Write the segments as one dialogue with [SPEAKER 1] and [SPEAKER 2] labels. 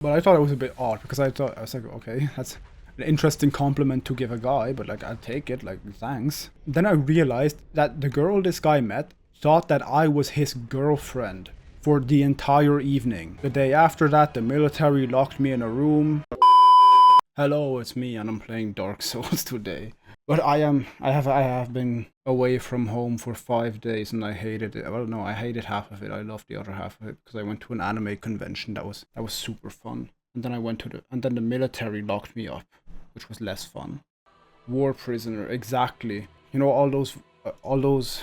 [SPEAKER 1] But I thought it was a bit odd because I was like, okay, that's an interesting compliment to give a guy, but like I'll take it, like thanks. Then I realized that the girl this guy met thought that I was his girlfriend for the entire evening. The day after that, the military locked me in a room. Hello, it's me, and I'm playing Dark Souls today. But I have been away from home for 5 days, and I hated it. Well, no, I hated half of it. I loved the other half of it because I went to an anime convention that was super fun. And then then the military locked me up, which was less fun. War prisoner, exactly. You know, all those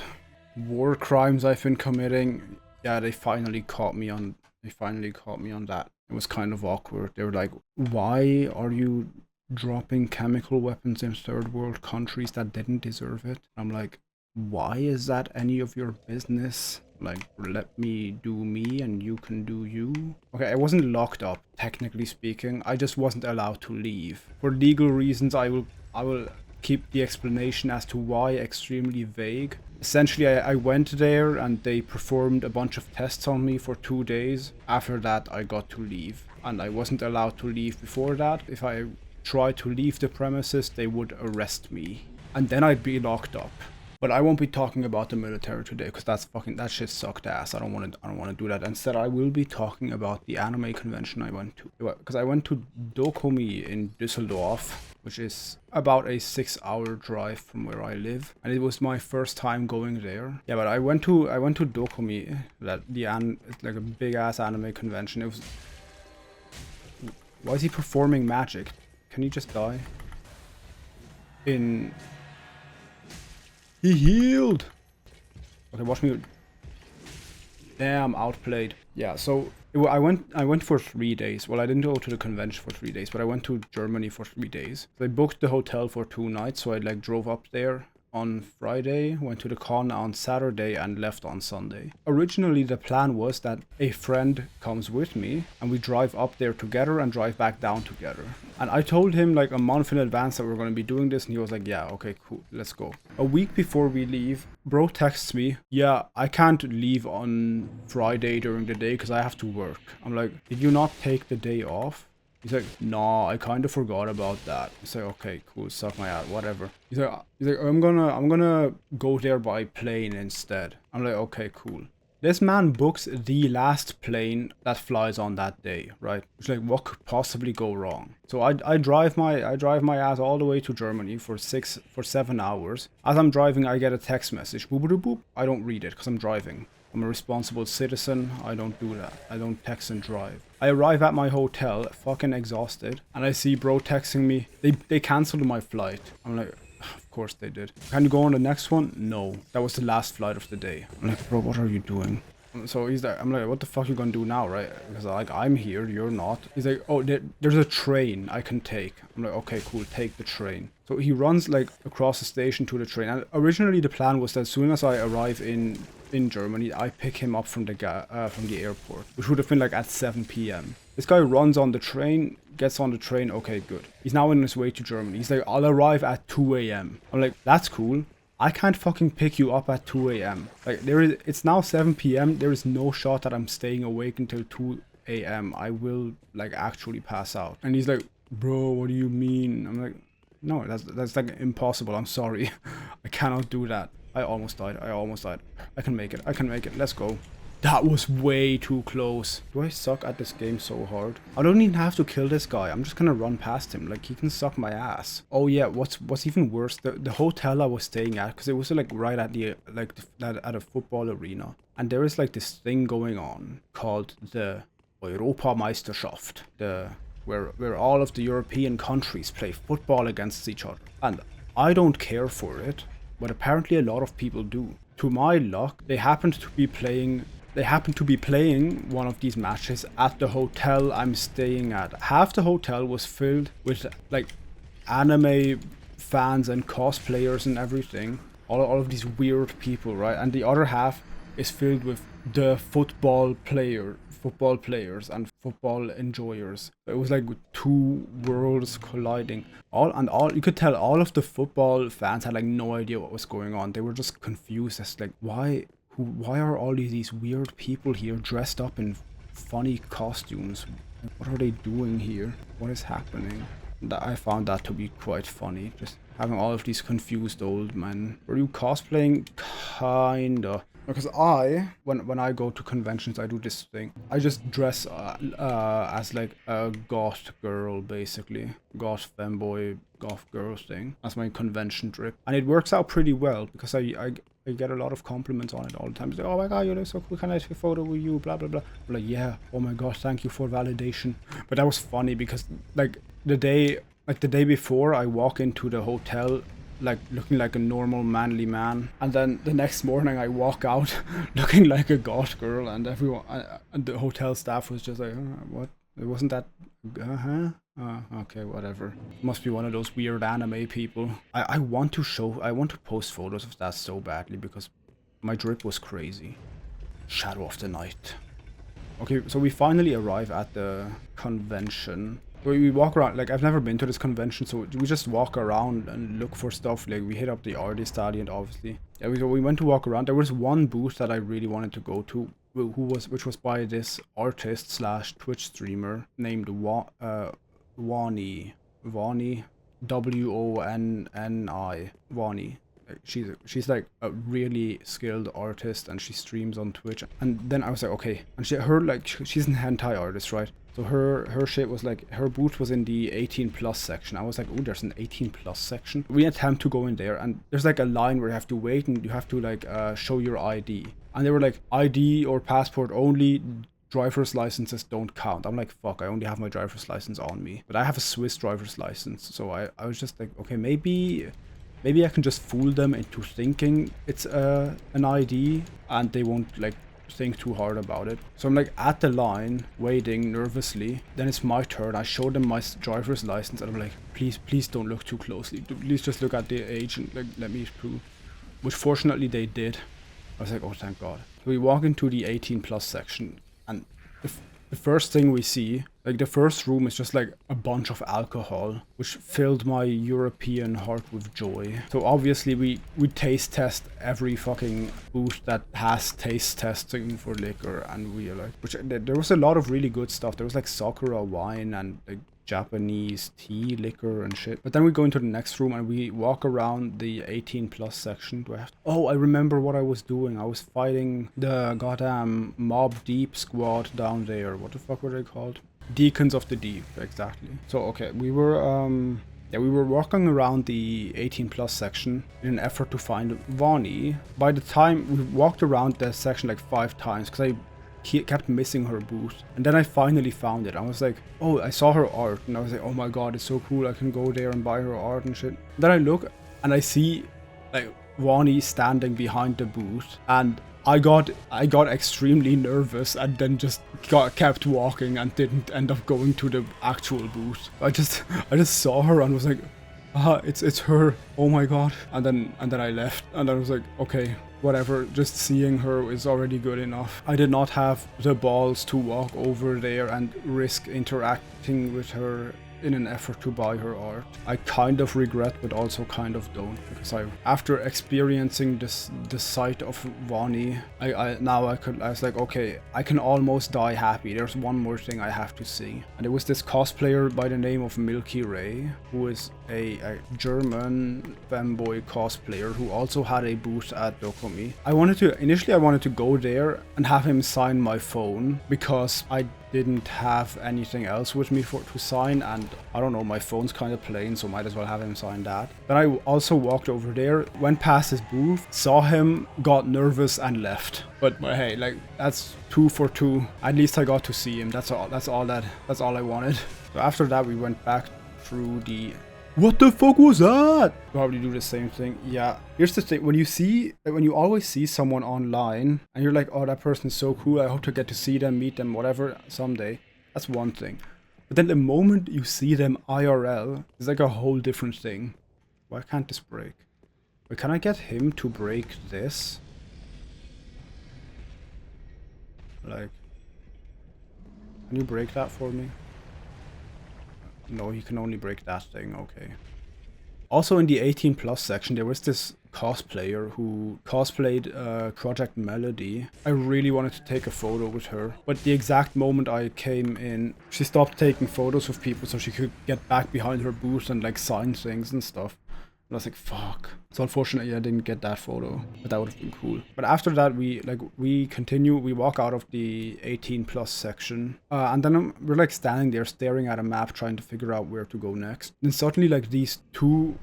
[SPEAKER 1] war crimes I've been committing. Yeah, they finally caught me on. They finally caught me on that. It was kind of awkward. They were like, "Why are you dropping chemical weapons in third world countries that didn't deserve it?" I'm like, "Why is that any of your business? Like, let me do me and you can do you." Okay, I wasn't locked up, technically speaking. I just wasn't allowed to leave. For legal reasons, I will keep the explanation as to why extremely vague. Essentially, I went there and they performed a bunch of tests on me for 2 days. After that, I got to leave. And I wasn't allowed to leave before that. If I tried to leave the premises, they would arrest me. And then I'd be locked up. But I won't be talking about the military today because that shit sucked ass. I don't want to do that. Instead, I will be talking about the anime convention I went to. Because I went to Dokomi in Düsseldorf, which is about a 6-hour drive from where I live, and it was my first time going there. Yeah, but I went to Dokomi, it's like a big ass anime convention. It was. Why is he performing magic? Can he just die? He healed! Okay, watch me. Damn, outplayed. Yeah, so I went for 3 days. Well, I didn't go to the convention for 3 days, but I went to Germany for 3 days. So I booked the hotel for 2 nights, so I like drove up there on Friday, went to the con on Saturday, and left on Sunday. Originally, the plan was that a friend comes with me, and we drive up there together and drive back down together. And I told him like a month in advance that we were going to be doing this, and he was like, yeah, okay, cool, let's go. A week before we leave, bro texts me, yeah, I can't leave on Friday during the day because I have to work. I'm like, did you not take the day off? He's like, nah, I kind of forgot about that. He's like, okay, cool, suck my ass, whatever. He's like, I'm gonna go there by plane instead. I'm like, okay, cool. This man books the last plane that flies on that day, right? It's like, what could possibly go wrong? So I drive my ass all the way to Germany for 7 hours. As I'm driving, I get a text message. Boop, boop, boop. I don't read it because I'm driving. I'm a responsible citizen. I don't do that. I don't text and drive. I arrive at my hotel, fucking exhausted, and I see bro texting me. They canceled my flight. I'm like, of course they did. Can you go on the next one? No. That was the last flight of the day. I'm like, bro, what are you doing? So he's like, I'm like, what the fuck you gonna do now, right? Because like, I'm here, you're not. He's like, oh, there's a train I can take. I'm like, okay, cool, take the train. So he runs like across the station to the train. And originally the plan was that as soon as I arrive in Germany, I pick him up from the airport, which would have been like at 7 p.m. This guy runs on the train, gets on the train, okay, good. He's now on his way to Germany. He's like, I'll arrive at 2 a.m. I'm like, that's cool. I can't fucking pick you up at 2 a.m. Like, it's now 7 p.m. There is no shot that I'm staying awake until 2 a.m. I will, like, actually pass out. And he's like, bro, what do you mean? I'm like, no, that's like impossible. I'm sorry. I cannot do that. I almost died. I can make it. Let's go. That was way too close. Do I suck at this game so hard? I don't even have to kill this guy. I'm just gonna run past him. Like, he can suck my ass. Oh yeah, what's even worse, the hotel I was staying at, because it was like right at the at a football arena, and there is like this thing going on called the Europameisterschaft, where all of the European countries play football against each other. And I don't care for it, but apparently a lot of people do. To my luck, they happened to be playing one of these matches at the hotel I'm staying at. Half the hotel was filled with like anime fans and cosplayers and everything. All of these weird people, right? And the other half is filled with the football players and football enjoyers. It was like two worlds colliding. You could tell all of the football fans had like no idea what was going on. They were just confused as like, why are all these weird people here dressed up in funny costumes? What are they doing here? What is happening? I found that to be quite funny. Just having all of these confused old men. Were you cosplaying? Kinda. Because when I go to conventions, I do this thing. I just dress as like a goth girl, basically. Goth femboy, goth girl thing. That's my convention trip. And it works out pretty well because I get a lot of compliments on it all the time. It's like, oh my god, you look so cool, can I take a photo with you, blah blah blah. I'm like, yeah, oh my god, thank you for validation. But that was funny because like the day before, I walk into the hotel like looking like a normal manly man, and then the next morning I walk out looking like a goth girl, and everyone and the hotel staff was just like, what? It wasn't that okay, whatever. Must be one of those weird anime people. I want to post photos of that so badly because my drip was crazy. Shadow of the night. Okay, so we finally arrive at the convention. We walk around, like I've never been to this convention, so we just walk around and look for stuff. Like we hit up the artist stallion, obviously. Yeah, we went to walk around. There was one booth that I really wanted to go to, which was by this artist slash Twitch streamer named Wani, Wani, Wonni, Wani. She's like a really skilled artist, and she streams on Twitch. And then I was like, okay, and she's an hentai artist, right? So her shit was like, her booth was in the 18+ section. I was like, oh, there's an 18+ section. We attempt to go in there, and there's like a line where you have to wait, and you have to like show your ID. And they were like, ID or passport only, driver's licenses don't count. I'm like, fuck, I only have my driver's license on me. But I have a Swiss driver's license, so I was just like, okay, maybe I can just fool them into thinking it's an ID, and they won't like think too hard about it. So I'm like at the line waiting nervously. Then it's my turn. I show them my driver's license, and I'm like, please don't look too closely. Please just look at the age and like let me through. Which fortunately they did. I was like, oh, thank God. So we walk into the 18+ section, and the first thing we see, like the first room, is just like a bunch of alcohol, which filled my European heart with joy. So obviously we taste test every fucking booth that has taste testing for liquor, and we are like, there was a lot of really good stuff. There was like Sakura wine and like Japanese tea, liquor and shit. But then we go into the next room and we walk around the 18+ section. Oh, I remember what I was doing. I was fighting the goddamn Mob Deep squad down there. What the fuck were they called? Deacons of the Deep, exactly. So okay, we were walking around the 18+ section in an effort to find Vani. By the time we walked around the section like 5 times, because I kept missing her booth, and then I finally found it. I was like, oh, I saw her art, and I was like, oh my god, it's so cool, I can go there and buy her art and shit. Then I look and I see like Wani standing behind the booth, and I got extremely nervous, and then just kept walking and didn't end up going to the actual booth. I just saw her and was like, it's her, oh my god. And then I left, and I was like, okay, whatever, just seeing her is already good enough. I did not have the balls to walk over there and risk interacting with her in an effort to buy her art. I kind of regret, but also kind of don't, because after experiencing the sight of Vani, I was like, okay, I can almost die happy. There's one more thing I have to see. And it was this cosplayer by the name of Milky Ray, who is a German femboy cosplayer who also had a booth at Dokomi. Initially I wanted to go there and have him sign my phone, because I didn't have anything else with me to sign, and I don't know, my phone's kind of plain, so might as well have him sign that. Then I also walked over there, went past his booth, saw him, got nervous and left. But hey, like, that's 2 for 2. At least I got to see him. That's all I wanted. So after that we went back through the... What the fuck was that? Probably do the same thing. Yeah. Here's the thing. When you always see someone online and you're like, oh, that person's so cool, I hope to get to see them, meet them, whatever, someday. That's one thing. But then the moment you see them IRL, it's like a whole different thing. Why can't this break? Wait, can I get him to break this? Like, can you break that for me? No, he can only break that thing, okay. Also in the 18 plus section, there was this cosplayer who cosplayed Project Melody. I really wanted to take a photo with her, but the exact moment I came in, she stopped taking photos of people so she could get back behind her booth and like sign things and stuff. And I was like, fuck. So unfortunately I didn't get that photo, but that would have been cool. But after that we continue, we walk out of the 18 plus section, and then we're like standing there staring at a map trying to figure out where to go next. Then suddenly like these two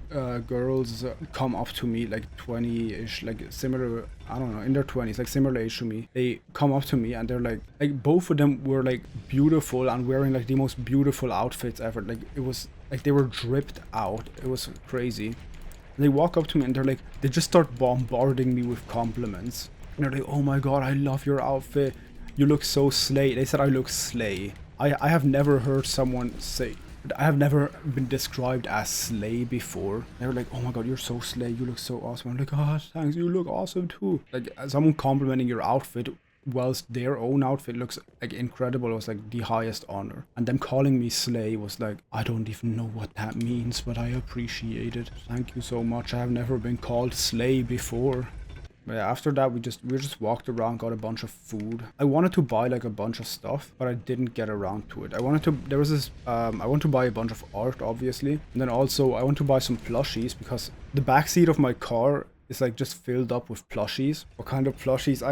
[SPEAKER 1] girls come up to me, like 20-ish, like similar, I don't know, in their 20s, like similar age to me. They come up to me and they're like both of them were like beautiful and wearing like the most beautiful outfits ever. Like it was like they were dripped out. It was crazy. They walk up to me and they're like, they just start bombarding me with compliments. And they're like, oh my god, I love your outfit. You look so slay. They said I look slay. I have never heard someone say, I have never been described as slay before. They were like, oh my god, you're so slay. You look so awesome. I'm like, oh, thanks. You look awesome too. Like someone complimenting your outfit whilst their own outfit looks like incredible was like the highest honor. And them calling me slay was like, I don't even know what that means, but I appreciate it. Thank you so much. I have never been called slay before. But yeah, after that we just walked around, got a bunch of food. I wanted to buy like a bunch of stuff, but I didn't get around to it. I wanted to buy a bunch of art, obviously, and then also I want to buy some plushies because the backseat of my car is like just filled up with plushies. What kind of plushies?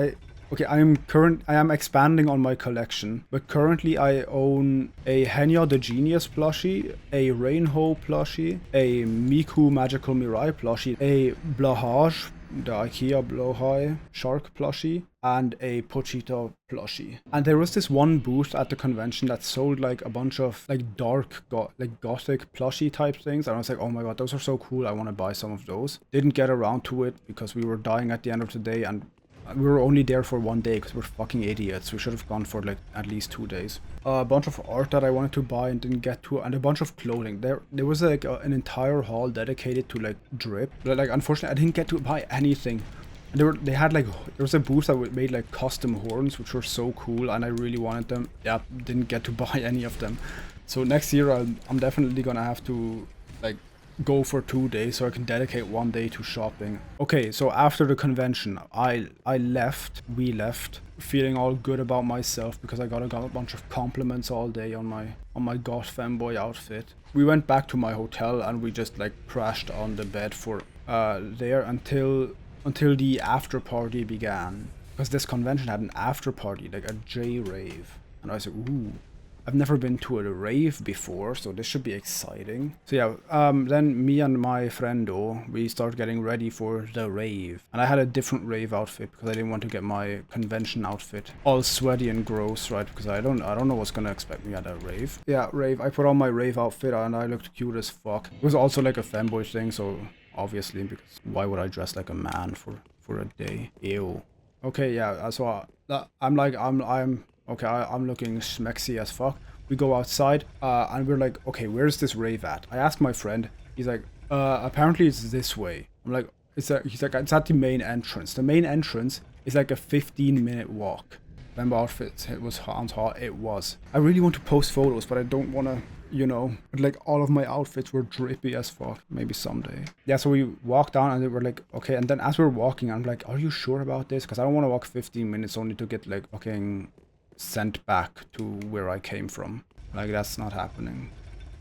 [SPEAKER 1] Okay, I am expanding on my collection, but currently I own a Henya the Genius plushie, a Rainho plushie, a Miku Magical Mirai plushie, a Blahage, the IKEA Blowhigh shark plushie, and a Pochita plushie. And there was this one booth at the convention that sold like a bunch of like dark gothic plushie type things, and I was like, oh my god, those are so cool, I want to buy some of those. Didn't get around to it because we were dying at the end of the day, and we were only there for one day because we're fucking idiots. We should have gone for like at least 2 days. A bunch of art that I wanted to buy and didn't get to, and a bunch of clothing. There was like an entire hall dedicated to like drip, but like unfortunately I didn't get to buy anything. They had like, there was a booth that made like custom horns which were so cool and I really wanted them. Yeah, didn't get to buy any of them. So next year I'm definitely gonna have to like go for 2 days so I can dedicate 1 day to shopping. Okay, so after the convention we left feeling all good about myself because I got a bunch of compliments all day on my Goth Femboy outfit. We went back to my hotel and we just like crashed on the bed for there until the after party began, because this convention had an after party, like a J rave, and I was like, ooh, I've never been to a rave before, so this should be exciting. So yeah, then me and my friendo, we started getting ready for the rave. And I had a different rave outfit because I didn't want to get my convention outfit all sweaty and gross, right? Because I don't know what's gonna expect me at a rave. Yeah, rave. I put on my rave outfit and I looked cute as fuck. It was also like a femboy thing, so obviously, because why would I dress like a man for a day? Ew. Okay, yeah, so I'm looking smexy as fuck. We go outside, and we're like, okay, where's this rave at? I asked my friend. He's like, apparently it's this way. I'm like, he's like, it's at the main entrance. The main entrance is like a 15-minute walk. Remember outfits, it was hot. It was. I really want to post photos, but I don't want to, you know. But like all of my outfits were drippy as fuck. Maybe someday. Yeah, so we walked down and they were like, okay. And then as we're walking, I'm like, are you sure about this? Because I don't want to walk 15 minutes only to get like fucking sent back to where I came from. Like, that's not happening.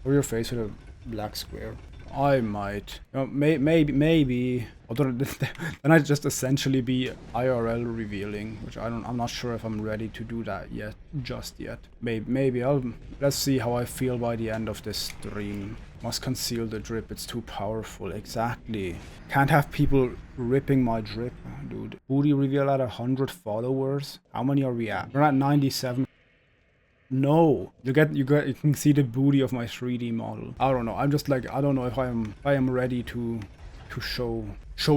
[SPEAKER 1] Cover your face with a black square. I might. You know, maybe. Although then I'd just essentially be IRL revealing, which I'm not sure if I'm ready to do that yet, just yet. Maybe let's see how I feel by the end of this stream. Must conceal the drip, it's too powerful. Exactly. Can't have people ripping my drip, dude. Booty reveal at 100 followers. How many are we at? We're at 97. No, you can see the booty of my 3D model. I don't know. I'm just like, I don't know if I am ready to show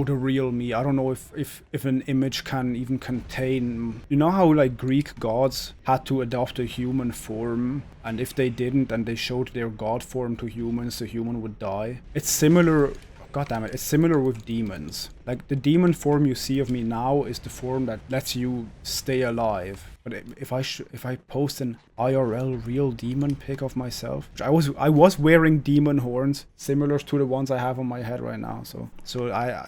[SPEAKER 1] the real me. I don't know if an image can even contain, you know how like Greek gods had to adopt a human form, and if they didn't and they showed their god form to humans, the human would die. It's similar God damn it, it's similar with demons. Like, the demon form you see of me now is the form that lets you stay alive. But if I post an IRL real demon pic of myself, which I was wearing demon horns similar to the ones I have on my head right now. So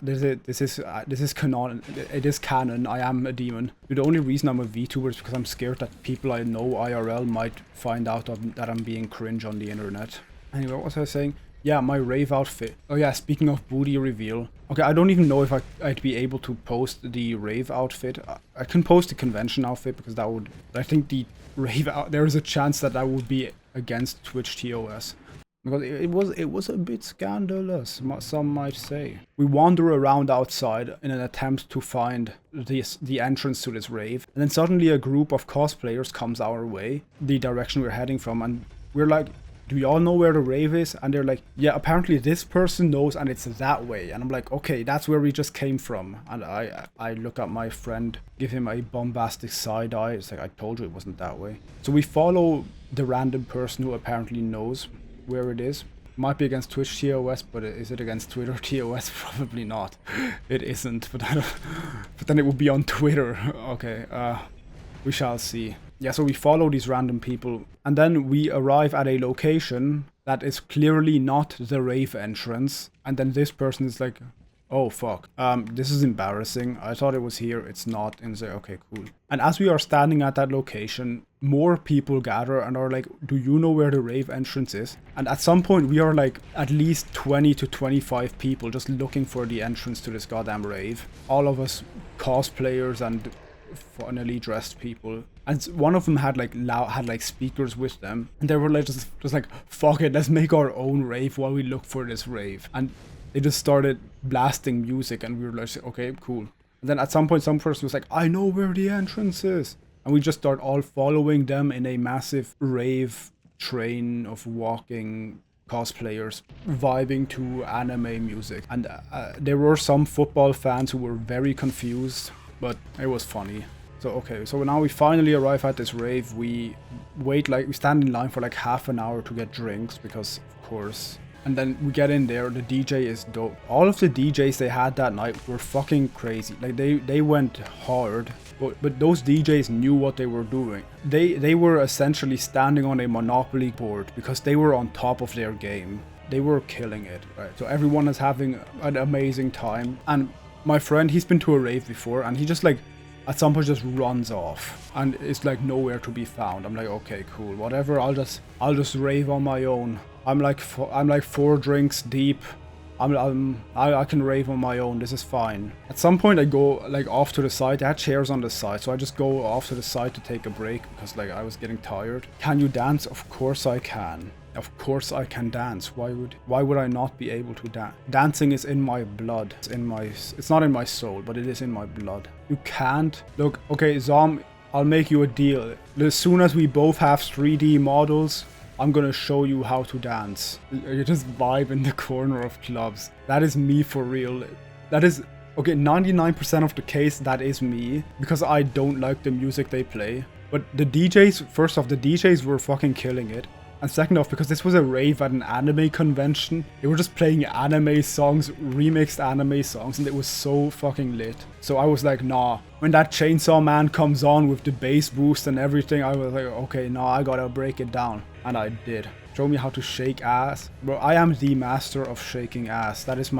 [SPEAKER 1] this is canon. It is canon. I am a demon. The only reason I'm a VTuber is because I'm scared that people I know IRL might find out that I'm being cringe on the internet. Anyway, what was I saying? Yeah, my rave outfit. Oh yeah, speaking of booty reveal. Okay, I don't even know if I'd be able to post the rave outfit. I can post the convention outfit because that would... I think the rave out... There is a chance that would be against Twitch TOS. Because it was a bit scandalous, some might say. We wander around outside in an attempt to find the entrance to this rave. And then suddenly a group of cosplayers comes our way, the direction we're heading from. And we're like... Do we all know where the rave is? And they're like, yeah, apparently this person knows and it's that way. And I'm like, okay, that's where we just came from. And I look at my friend, give him a bombastic side eye. It's like, I told you it wasn't that way. So we follow the random person who apparently knows where it is. Might be against Twitch TOS, but is it against Twitter TOS? Probably not. It isn't, but then it would be on Twitter. Okay, we shall see. Yeah, so we follow these random people, and then we arrive at a location that is clearly not the rave entrance, and then this person is like, oh fuck, this is embarrassing, I thought it was here, it's not, and say, okay, cool. And as we are standing at that location, more people gather and are like, do you know where the rave entrance is? And at some point we are like at least 20 to 25 people just looking for the entrance to this goddamn rave. All of us cosplayers and funnily dressed people, and one of them had like speakers with them, and they were like just like, fuck it, let's make our own rave while we look for this rave. And they just started blasting music, and we were like, okay, cool. And then at some point some person was like, I know where the entrance is, and we just start all following them in a massive rave train of walking cosplayers vibing to anime music. And there were some football fans who were very confused, but it was funny. So okay, so now we finally arrive at this rave. We stand in line for like half an hour to get drinks, because of course. And then we get in there, the DJ is dope. All of the DJs they had that night were fucking crazy. Like they went hard, but those DJs knew what they were doing. They were essentially standing on a Monopoly board because they were on top of their game. They were killing it, right? So everyone is having an amazing time. And my friend, he's been to a rave before, and he just like at some point just runs off and it's like nowhere to be found. I'm like, okay, cool, whatever, I'll just rave on my own. I'm like 4 drinks deep. I can rave on my own, this is fine. At some point I go like off to the side. They had chairs on the side, so I just go off to the side to take a break because like I was getting tired. Can you dance? Of course I can. Of course I can dance. Why would I not be able to dance? Dancing is in my blood. It's not in my soul, but it is in my blood. You can't. Look, okay, Zom, I'll make you a deal. As soon as we both have 3D models, I'm gonna show you how to dance. You just vibe in the corner of clubs. That is me for real. That is, okay, 99% of the case, that is me. Because I don't like the music they play. But the DJs, first off, the DJs were fucking killing it. And second off, because this was a rave at an anime convention, they were just playing anime songs, remixed anime songs, and it was so fucking lit. So I was like, nah. When that Chainsaw Man comes on with the bass boost and everything, I was like, okay, nah, I gotta break it down. And I did. Show me how to shake ass. Bro, I am the master of shaking ass. That is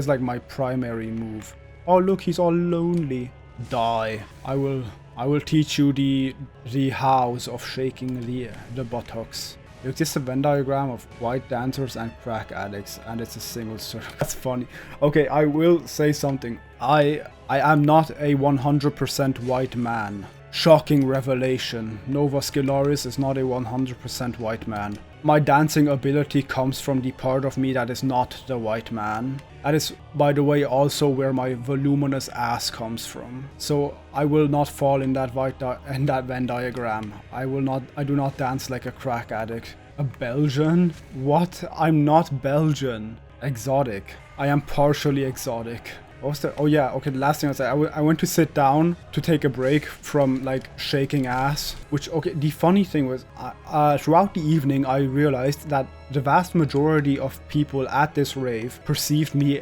[SPEAKER 1] like my primary move. Oh look, he's all lonely. Die. I will teach you the hows of shaking the buttocks. It's just a Venn diagram of white dancers and crack addicts, and it's a single circle. That's funny. Okay, I will say something. I am not a 100% white man. Shocking revelation. Nova Scillaris is not a 100% white man. My dancing ability comes from the part of me that is not the white man. That is, by the way, also where my voluminous ass comes from. So I will not fall in that Venn diagram. I do not dance like a crack addict. A Belgian? What? I'm not Belgian. Exotic. I am partially exotic. What was the... Oh yeah, okay, the last thing I said, I went to sit down to take a break from like shaking ass, which, okay, the funny thing was throughout the evening I realized that the vast majority of people at this rave perceived me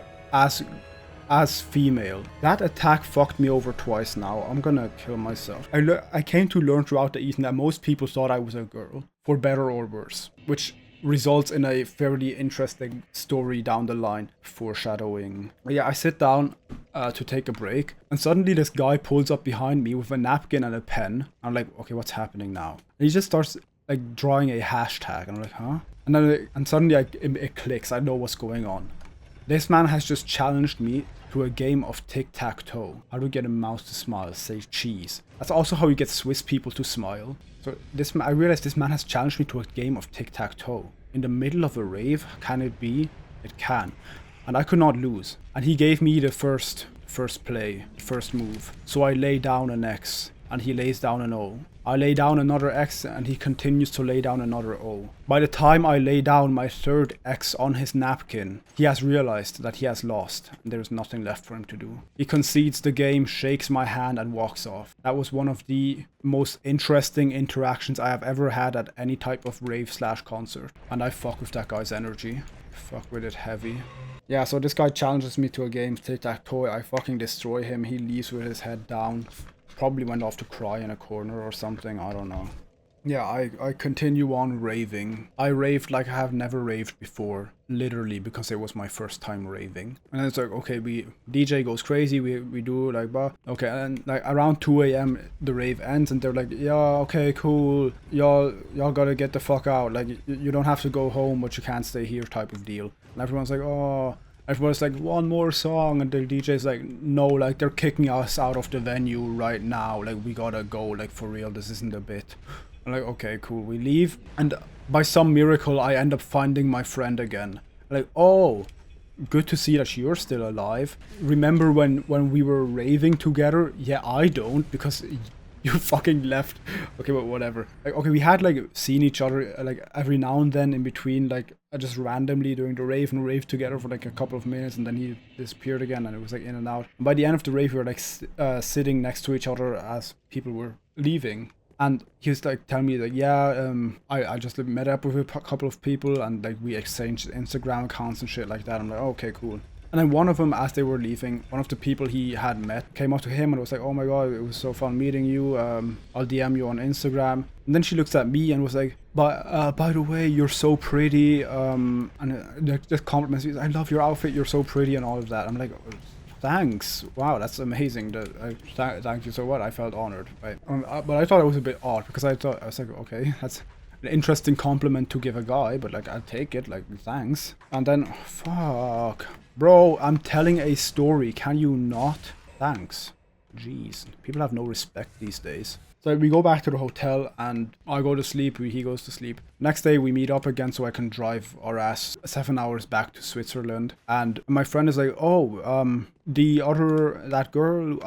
[SPEAKER 1] as female. That attack fucked me over twice now. I'm gonna kill myself. I came to learn throughout the evening that most people thought I was a girl, for better or worse, which results in a fairly interesting story down the line. Foreshadowing. Yeah, I sit down to take a break, and suddenly this guy pulls up behind me with a napkin and a pen. I'm like, okay, what's happening now? And he just starts like drawing a hashtag, and I'm like, huh? And then suddenly it clicks. I know what's going on. This man has just challenged me to a game of tic-tac-toe. How to get a mouse to smile? Say cheese. That's also how you get Swiss people to smile. So I realized this man has challenged me to a game of tic-tac-toe. In the middle of a rave, can it be? It can. And I could not lose. And he gave me the first move. So I lay down an X, and he lays down an O. I lay down another X, and he continues to lay down another O. By the time I lay down my third X on his napkin, he has realized that he has lost, and there is nothing left for him to do. He concedes the game, shakes my hand, and walks off. That was one of the most interesting interactions I have ever had at any type of rave/concert. And I fuck with that guy's energy. Fuck with it heavy. Yeah, so this guy challenges me to a game, tic-tac-toe. I fucking destroy him. He leaves with his head down. Probably went off to cry in a corner or something, I don't know. Yeah, I continue on raving. I raved like I have never raved before, literally, because it was my first time raving. And then it's like, okay, DJ goes crazy, we do like, bah. Okay, and like around 2 a.m. the rave ends, and they're like, yeah, okay, cool, y'all gotta get the fuck out. Like, you don't have to go home, but you can't stay here type of deal. And everyone's like, oh... Everyone's like, one more song, and the DJ's like, no, like, they're kicking us out of the venue right now, like, we gotta go, like, for real, this isn't a bit. I'm like, okay, cool, we leave, and by some miracle, I end up finding my friend again. Like, oh, good to see that you're still alive. Remember when we were raving together? Yeah, I don't, because you fucking left. Okay, but whatever. Like, okay, we had like seen each other like every now and then in between, like just randomly during the rave, and rave together for like a couple of minutes, and then he disappeared again, and it was like in and out. And by the end of the rave, we were like sitting next to each other as people were leaving. And he was like telling me like, yeah, I just met up with a couple of people, and like we exchanged Instagram accounts and shit like that. I'm like, okay, cool. And then one of them, as they were leaving, one of the people he had met came up to him and was like, oh my god, it was so fun meeting you. I'll DM you on Instagram. And then she looks at me and was like, by the way, you're so pretty. And just compliments me. I love your outfit. You're so pretty and all of that. I'm like, thanks. Wow, that's amazing. Thank you so much. I felt honored. Right? But I thought it was a bit odd, because I was like, okay, that's an interesting compliment to give a guy, but like, I'll take it. Like, thanks. And then, fuck. Bro, I'm telling a story. Can you not? Thanks. Jeez. People have no respect these days. So we go back to the hotel, and I go to sleep, he goes to sleep. Next day we meet up again so I can drive our ass 7 hours back to Switzerland. And my friend is like, oh, that girl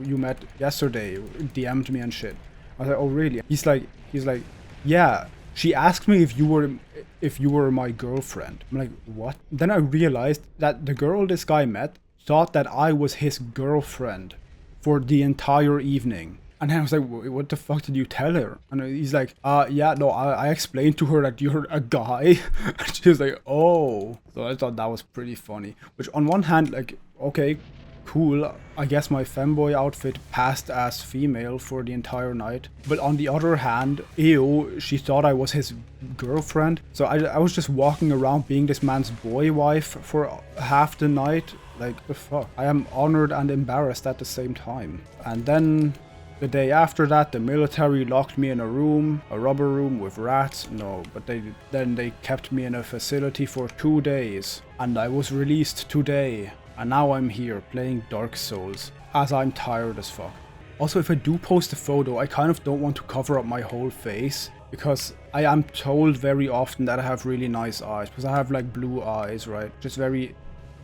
[SPEAKER 1] you met yesterday DM'd me and shit. I was like, oh really? He's like, yeah. She asked me if you were my girlfriend. I'm like, what? Then I realized that the girl this guy met thought that I was his girlfriend for the entire evening. And then I was like, what the fuck did you tell her? And he's like, yeah, no, I explained to her that you're a guy. And she was like, oh. So I thought that was pretty funny. Which on one hand, like, okay, cool. I guess my femboy outfit passed as female for the entire night. But on the other hand, ew, she thought I was his girlfriend. So I was just walking around being this man's boy wife for half the night. Like, the fuck? I am honored and embarrassed at the same time. And then the day after that, the military locked me in a room, a rubber room with rats. No, but then they kept me in a facility for 2 days. And I was released today. And now I'm here playing Dark Souls, as I'm tired as fuck. Also, if I do post a photo, I kind of don't want to cover up my whole face, because I am told very often that I have really nice eyes, because I have like blue eyes, right? Just very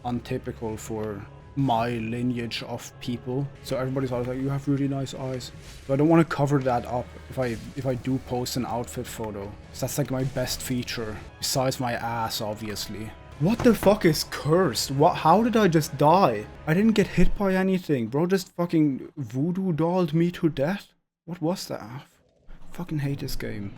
[SPEAKER 1] untypical for my lineage of people. So everybody's always like, you have really nice eyes. So I don't want to cover that up if I do post an outfit photo. So that's like my best feature, besides my ass, obviously. What the fuck is cursed? How did I just die? I didn't get hit by anything. Bro just fucking voodoo dolled me to death? What was that? I fucking hate this game.